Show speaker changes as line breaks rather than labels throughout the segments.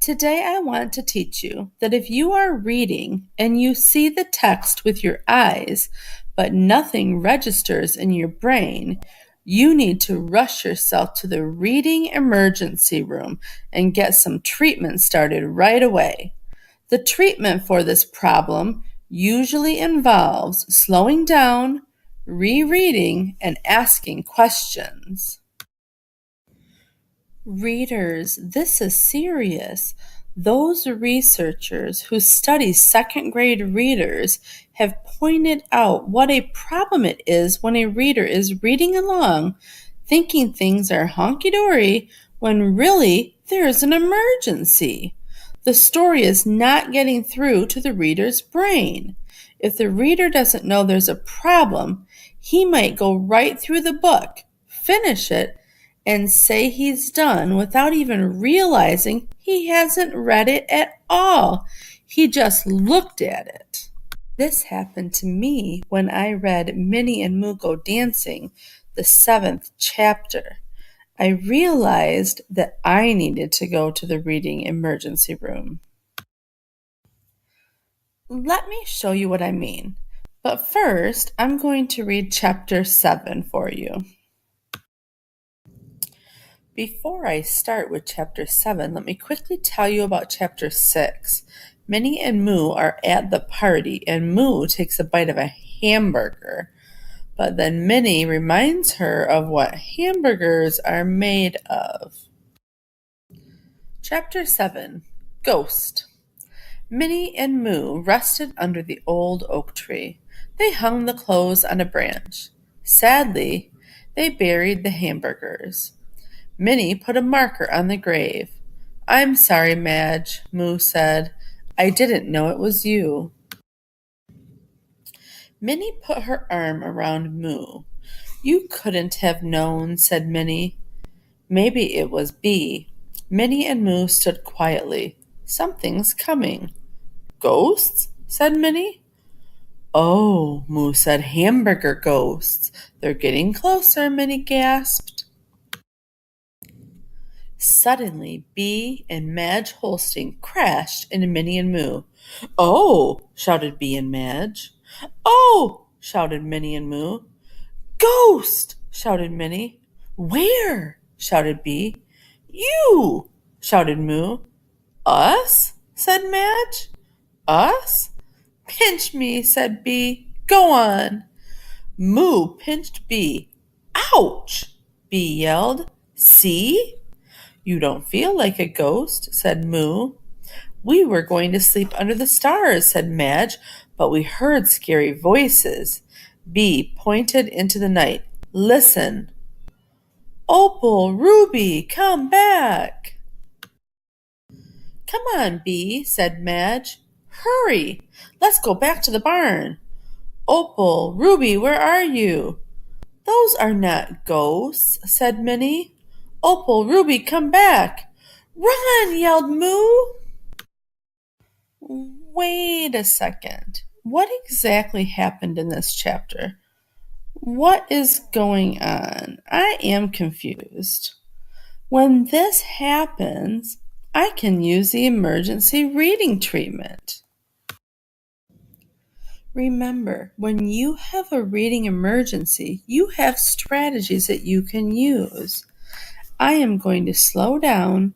Today I want to teach you that if you are reading and you see the text with your eyes, but nothing registers in your brain, you need to rush yourself to the reading emergency room and get some treatment started right away. The treatment for this problem usually involves slowing down, rereading, and asking questions. Readers, this is serious. Those researchers who study second grade readers have pointed out what a problem it is when a reader is reading along, thinking things are honky-dory when really there's an emergency. The story is not getting through to the reader's brain. If the reader doesn't know there's a problem, he might go right through the book, finish it, and say he's done without even realizing he hasn't read it at all. He just looked at it. This happened to me when I read Minnie and Moo Go Dancing, the 7th chapter. I realized that I needed to go to the reading emergency room. Let me show you what I mean. But first, I'm going to read chapter 7 for you. Before I start with chapter 7, let me quickly tell you about chapter 6. Minnie and Moo are at the party, and Moo takes a bite of a hamburger. But then Minnie reminds her of what hamburgers are made of. Chapter 7, Ghost. Minnie and Moo rested under the old oak tree. They hung the clothes on a branch. Sadly, they buried the hamburgers. Minnie put a marker on the grave. "I'm sorry, Madge," Moo said. "I didn't know it was you." Minnie put her arm around Moo. "You couldn't have known," said Minnie. "Maybe it was B." Minnie and Moo stood quietly. "Something's coming." "Ghosts?" said Minnie. "Oh," Moo said, "hamburger ghosts. They're getting closer," Minnie gasped. Suddenly, Bee and Madge Holstein crashed into Minnie and Moo. "Oh!" shouted Bee and Madge. "Oh!" shouted Minnie and Moo. "Ghost!" shouted Minnie. "Where?" shouted Bee. "You!" shouted Moo. "Us?" said Madge. "Us?" "Pinch me," said Bee. "Go on." Moo pinched Bee. "Ouch!" Bee yelled. "See? You don't feel like a ghost," said Moo. "We were going to sleep under the stars," said Madge, "but we heard scary voices." Bee pointed into the night. "Listen." "Opal, Ruby, come back." "Come on, Bee," said Madge. "Hurry, let's go back to the barn." "Opal, Ruby, where are you?" "Those are not ghosts," said Minnie. "Opal, Ruby, come back." "Run!" yelled Moo. Wait a second. What exactly happened in this chapter? What is going on? I am confused. When this happens, I can use the emergency reading treatment. Remember, when you have a reading emergency, you have strategies that you can use. I am going to slow down,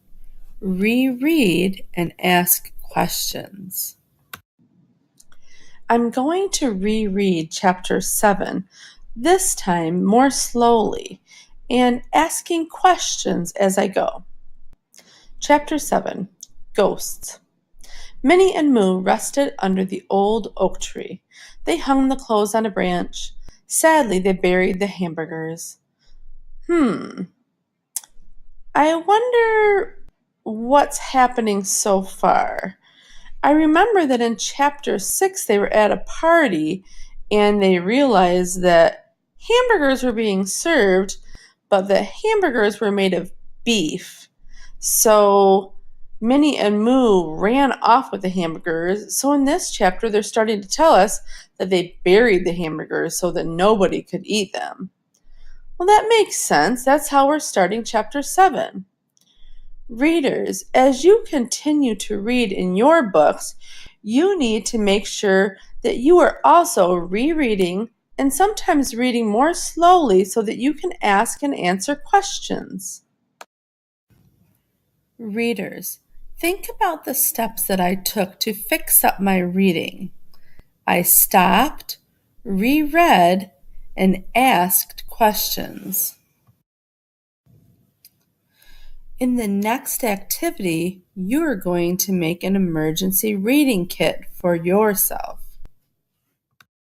reread, and ask questions. I'm going to reread chapter 7, this time more slowly, and asking questions as I go. Chapter 7, Ghosts. Minnie and Moo rested under the old oak tree. They hung the clothes on a branch. Sadly, they buried the hamburgers. I wonder what's happening so far. I remember that in chapter 6 they were at a party and they realized that hamburgers were being served, but the hamburgers were made of beef. So Minnie and Moo ran off with the hamburgers. So in this chapter, they're starting to tell us that they buried the hamburgers so that nobody could eat them. Well, that makes sense. That's how we're starting chapter 7. Readers, as you continue to read in your books, you need to make sure that you are also rereading and sometimes reading more slowly so that you can ask and answer questions. Readers, think about the steps that I took to fix up my reading. I stopped, reread, and asked questions. In the next activity, you are going to make an emergency reading kit for yourself.